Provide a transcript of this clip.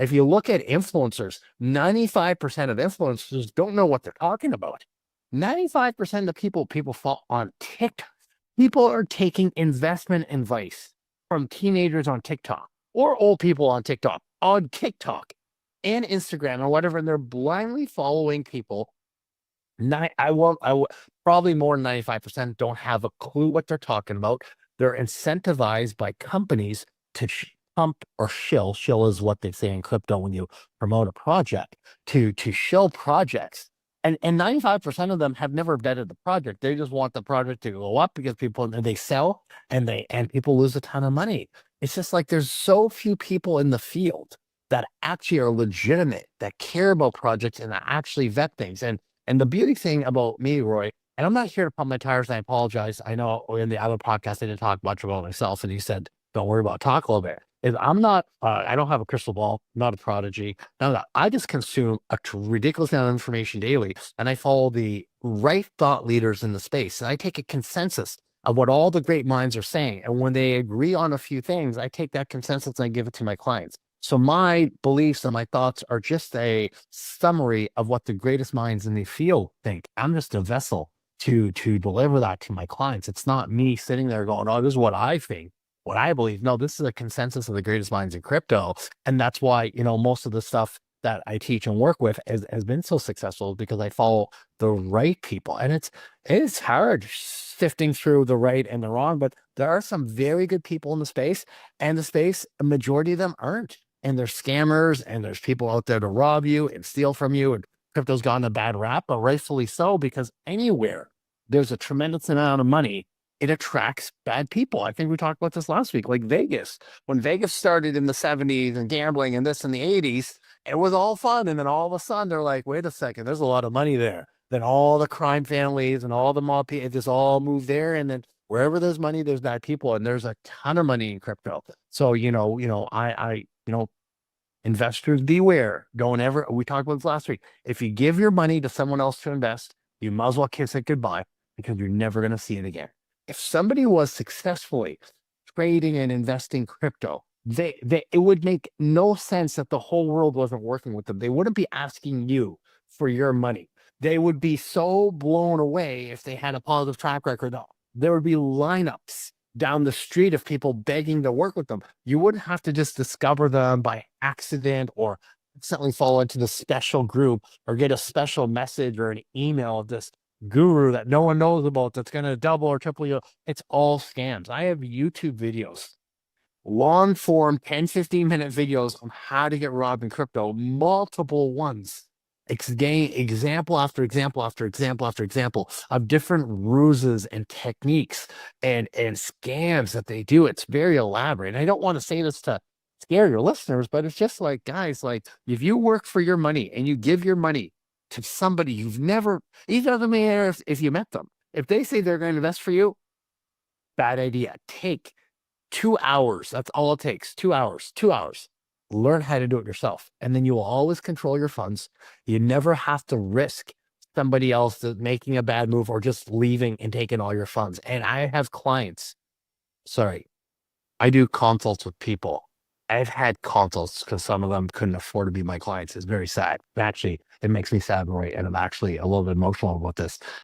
If you look at influencers, 95% of influencers don't know what they're talking about. 95% of people fall on TikTok. People are taking investment advice from teenagers on TikTok or old people on TikTok and Instagram or whatever, and they're blindly following people. Probably more than 95% don't have a clue what they're talking about. They're incentivized by companies to pump or shill. Shill is what they say in crypto when you promote a project, to shill projects. And 95% of them have never vetted the project. They just want the project to go up because they sell and people lose a ton of money. It's just like there's so few people in the field that actually are legitimate, that care about projects and that actually vet things. And the beauty thing about me, Roy, and I'm not here to pump my tires, and I apologize. I know in the other podcast I didn't talk much about myself, and he said, "Don't worry about it, talk a little bit." Is I'm not, I don't have a crystal ball, not a prodigy. None of that. I just consume a ridiculous amount of information daily, and I follow the right thought leaders in the space, and I take a consensus of what all the great minds are saying. And when they agree on a few things, I take that consensus and I give it to my clients. So my beliefs and my thoughts are just a summary of what the greatest minds in the field think. I'm just a vessel to deliver that to my clients. It's not me sitting there going, "Oh, this is what I think, what I believe." No, this is a consensus of the greatest minds in crypto. And that's why, most of the stuff that I teach and work with has been so successful because I follow the right people. And it's hard sifting through the right and the wrong, but there are some very good people in the space, and a majority of them aren't. And there's scammers and there's people out there to rob you and steal from you. And crypto's gotten a bad rap, but rightfully so, because anywhere there's a tremendous amount of money, it attracts bad people. I think we talked about this last week, like Vegas. When Vegas started in the 70s and gambling and this in the 80s, it was all fun. And then all of a sudden they're like, wait a second, there's a lot of money there. Then all the crime families and all the mob people just all move there. And then wherever there's money, there's bad people. And there's a ton of money in crypto. So, investors beware. Don't ever, we talked about this last week. If you give your money to someone else to invest, you might as well kiss it goodbye because you're never going to see it again. If somebody was successfully trading and investing crypto, it would make no sense that the whole world wasn't working with them. They wouldn't be asking you for your money. They would be so blown away if they had a positive track record. There would be lineups down the street of people begging to work with them. You wouldn't have to just discover them by accident or accidentally fall into the special group or get a special message or an email of this guru that no one knows about that's going to double or triple you. It's all scams. I have YouTube videos, long form 10-15 minute videos on how to get robbed in crypto, multiple ones. Example after example after example after example of different ruses and techniques and scams that they do. It's very elaborate. And I don't want to say this to scare your listeners, but it's just like, guys, like if you work for your money and you give your money to somebody you've never, it doesn't matter if you met them. If they say they're going to invest for you, bad idea. Take 2 hours. That's all it takes. 2 hours. 2 hours. Learn how to do it yourself. And then you will always control your funds. You never have to risk somebody else making a bad move or just leaving and taking all your funds. And I have clients. Sorry, I do consults with people. I've had consults because some of them couldn't afford to be my clients. It's very sad. Actually, it makes me sad, Roy, and I'm actually a little bit emotional about this.